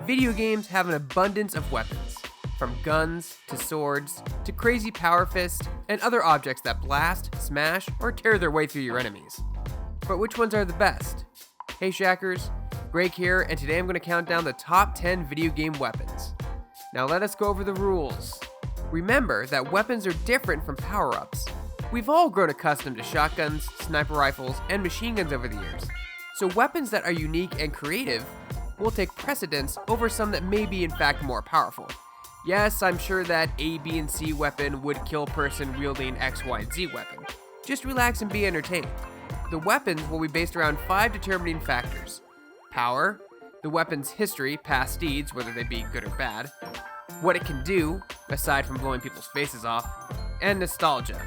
Video games have an abundance of weapons, from guns to swords to crazy power fists and other objects that blast, smash, or tear their way through your enemies. But which ones are the best? Hey Shackers, Greg here, and today I'm going to count down the top 10 video game weapons. Now let us go over the rules. Remember that weapons are different from power-ups. We've all grown accustomed to shotguns, sniper rifles, and machine guns over the years, so weapons that are unique and creative will take precedence over some that may be in fact more powerful. Yes, I'm sure that A, B, and C weapon would kill person wielding X, Y, and Z weapon. Just relax and be entertained. The weapons will be based around 5 determining factors: power, the weapon's history, past deeds, whether they be good or bad, what it can do, aside from blowing people's faces off, and nostalgia.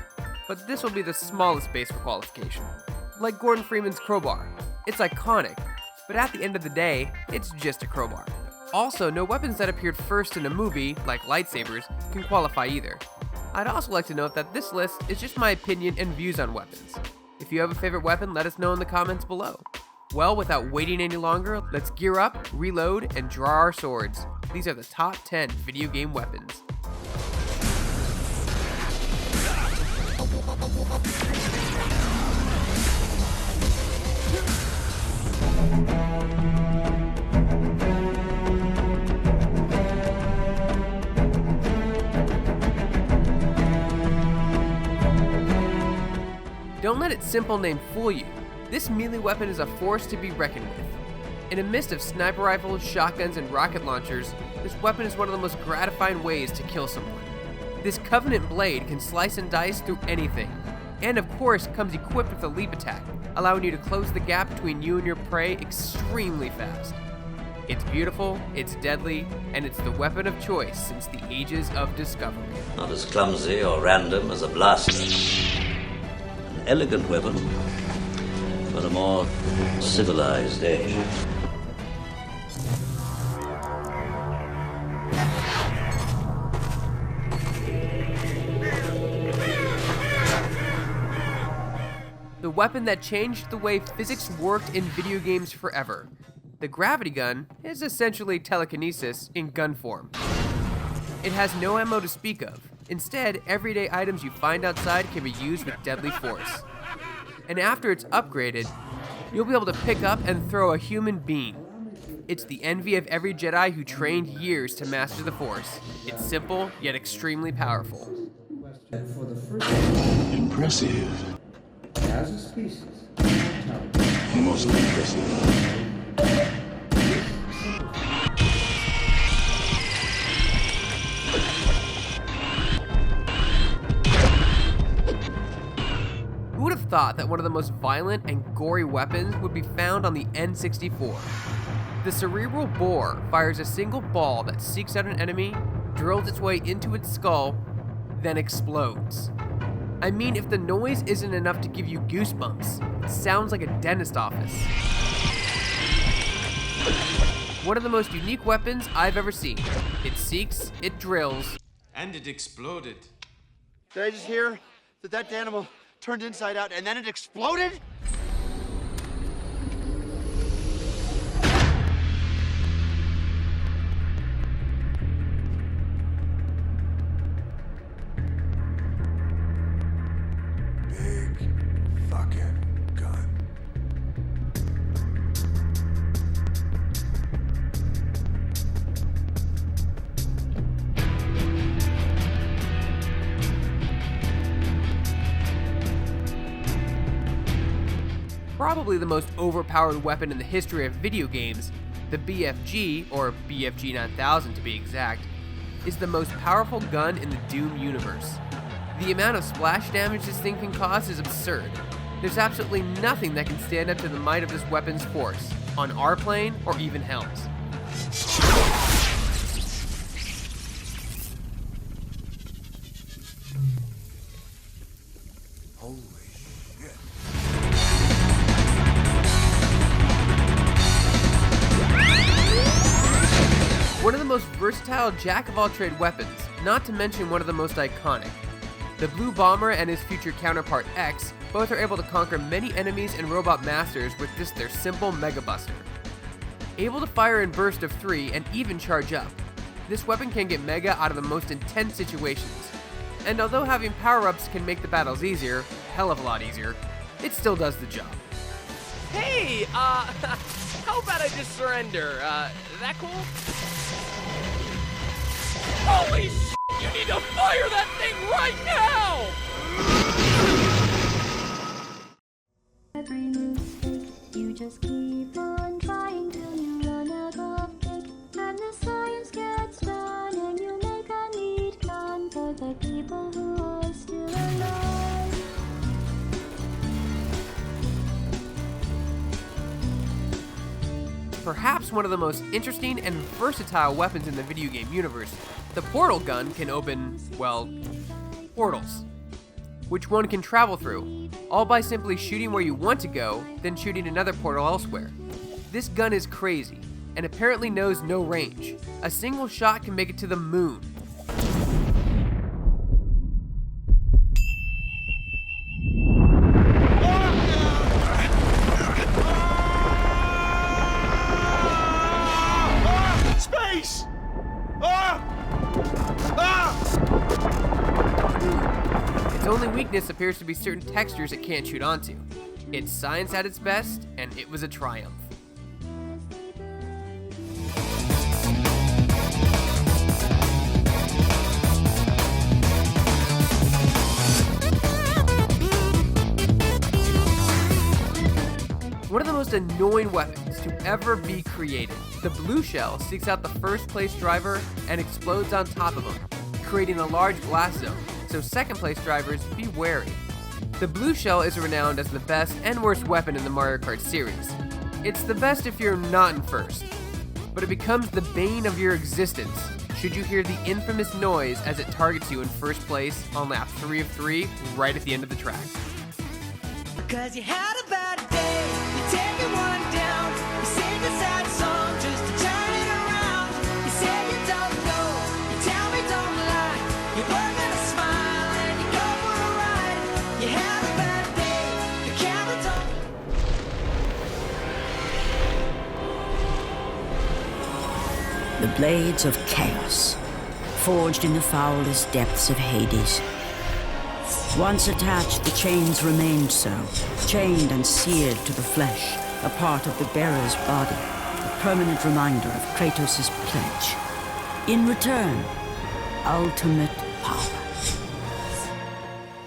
But this will be the smallest base for qualification. Like Gordon Freeman's crowbar. It's iconic, but at the end of the day, it's just a crowbar. Also, no weapons that appeared first in a movie, like lightsabers, can qualify either. I'd also like to note that this list is just my opinion and views on weapons. If you have a favorite weapon, let us know in the comments below. Well, without waiting any longer, let's gear up, reload, and draw our swords. These are the top 10 video game weapons. Don't let its simple name fool you. This melee weapon is a force to be reckoned with. In a mist of sniper rifles, shotguns, and rocket launchers, this weapon is one of the most gratifying ways to kill someone. This Covenant blade can slice and dice through anything, and of course comes equipped with a leap attack, allowing you to close the gap between you and your prey extremely fast. It's beautiful, it's deadly, and it's the weapon of choice since the ages of discovery. Not as clumsy or random as a blaster. An elegant weapon for a more civilized age. The weapon that changed the way physics worked in video games forever. The gravity gun is essentially telekinesis in gun form. It has no ammo to speak of. Instead, everyday items you find outside can be used with deadly force. And after it's upgraded, you'll be able to pick up and throw a human being. It's the envy of every Jedi who trained years to master the Force. It's simple, yet extremely powerful. Impressive. As a species, Most impressive. Who would have thought that one of the most violent and gory weapons would be found on the N64? The Cerebral Bore fires a single ball that seeks out an enemy, drills its way into its skull, then explodes. I mean, if the noise isn't enough to give you goosebumps, it sounds like a dentist office. One of the most unique weapons I've ever seen. It seeks, it drills, and it exploded. Did I just hear that animal turned inside out and then it exploded? Big fucking gun. Probably the most overpowered weapon in the history of video games, the BFG, or BFG 9000 to be exact, is the most powerful gun in the Doom universe. The amount of splash damage this thing can cause is absurd. There's absolutely nothing that can stand up to the might of this weapon's force, on our plane or even Hell's. Holy shit. One of the most versatile jack-of-all-trade weapons, not to mention one of the most iconic. The Blue Bomber and his future counterpart X Both are able to conquer many enemies and robot masters with just their simple Mega Buster. Able to fire in bursts of 3 and even charge up, this weapon can get Mega out of the most intense situations. And although having power-ups can make the battles easier, hell of a lot easier, it still does the job. Hey, how about I just surrender? That cool? Holy shit, you need to fire that thing right now! Every mistake, you just keep on trying till you run out of cake. And the science gets done and you make a neat gun for the people who are still alive. Perhaps one of the most interesting and versatile weapons in the video game universe, the portal gun can open, well, portals, which one can travel through, all by simply shooting where you want to go, then shooting another portal elsewhere. This gun is crazy, and apparently knows no range. A single shot can make it to the moon. Space! Its only weakness appears to be certain textures it can't shoot onto. It's science at its best, and it was a triumph. One of the most annoying weapons to ever be created. The blue shell seeks out the first place driver and explodes on top of him, creating a large blast zone, so second place drivers be wary. The blue shell is renowned as the best and worst weapon in the Mario Kart series. It's the best if you're not in first, but it becomes the bane of your existence should you hear the infamous noise as it targets you in first place on lap 3 of 3 right at the end of the track. Cause you had a bad day, you take it one down, you sing a sad song just to turn it around. You say you don't know, you tell me don't lie, you work on a smile and you go for a ride. You had a bad day, the camera don't. The blades of chaos, forged in the foulest depths of Hades. Once attached, the chains remained so, chained and seared to the flesh, a part of the bearer's body, a permanent reminder of Kratos' pledge. In return, ultimate power.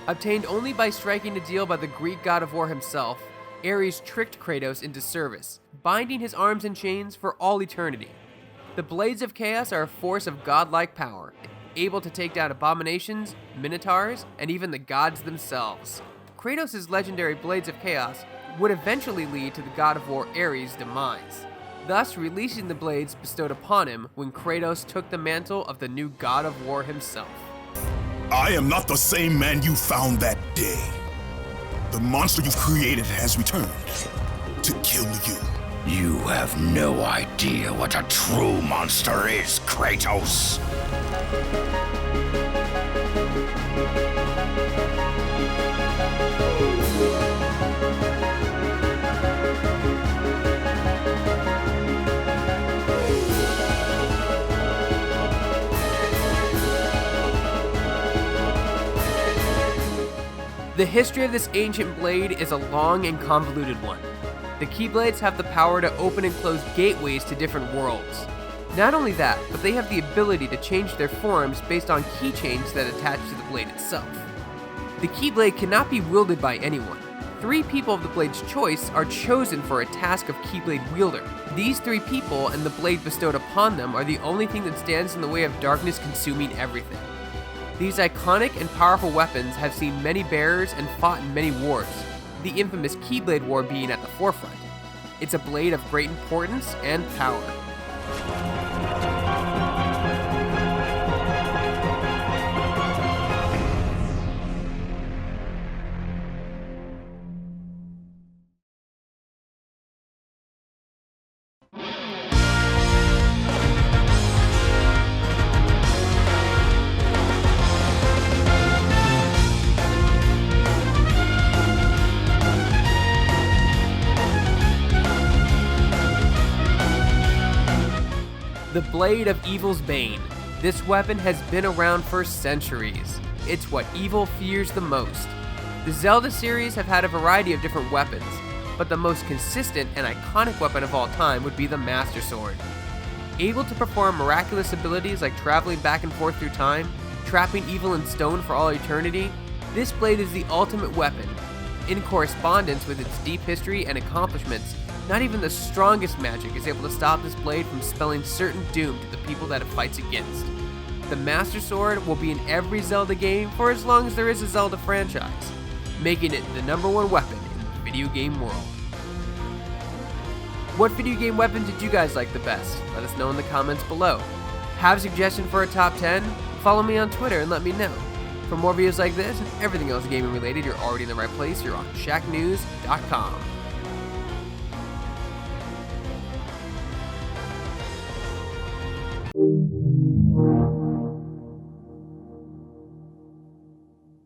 Obtained only by striking a deal by the Greek god of war himself, Ares tricked Kratos into service, binding his arms in chains for all eternity. The Blades of Chaos are a force of godlike power, able to take down abominations, minotaurs, and even the gods themselves. Kratos' legendary Blades of Chaos would eventually lead to the god of war Ares' demise, thus releasing the blades bestowed upon him when Kratos took the mantle of the new god of war himself. I am not the same man you found that day. The monster you've created has returned to kill you. You have no idea what a true monster is, Kratos. The history of this ancient blade is a long and convoluted one. The Keyblades have the power to open and close gateways to different worlds. Not only that, but they have the ability to change their forms based on keychains that attach to the blade itself. The Keyblade cannot be wielded by anyone. 3 people of the blade's choice are chosen for a task of Keyblade wielder. These 3 people and the blade bestowed upon them are the only thing that stands in the way of darkness consuming everything. These iconic and powerful weapons have seen many bearers and fought in many wars, the infamous Keyblade War being at the forefront. It's a blade of great importance and power. The Blade of Evil's Bane. This weapon has been around for centuries. It's what evil fears the most. The Zelda series have had a variety of different weapons, but the most consistent and iconic weapon of all time would be the Master Sword. Able to perform miraculous abilities like traveling back and forth through time, trapping evil in stone for all eternity, this blade is the ultimate weapon. In correspondence with its deep history and accomplishments, not even the strongest magic is able to stop this blade from spelling certain doom to the people that it fights against. The Master Sword will be in every Zelda game for as long as there is a Zelda franchise, making it the #1 weapon in the video game world. What video game weapon did you guys like the best? Let us know in the comments below. Have a suggestion for a top 10? Follow me on Twitter and let me know. For more videos like this and everything else gaming related, you're already in the right place. You're on Shacknews.com.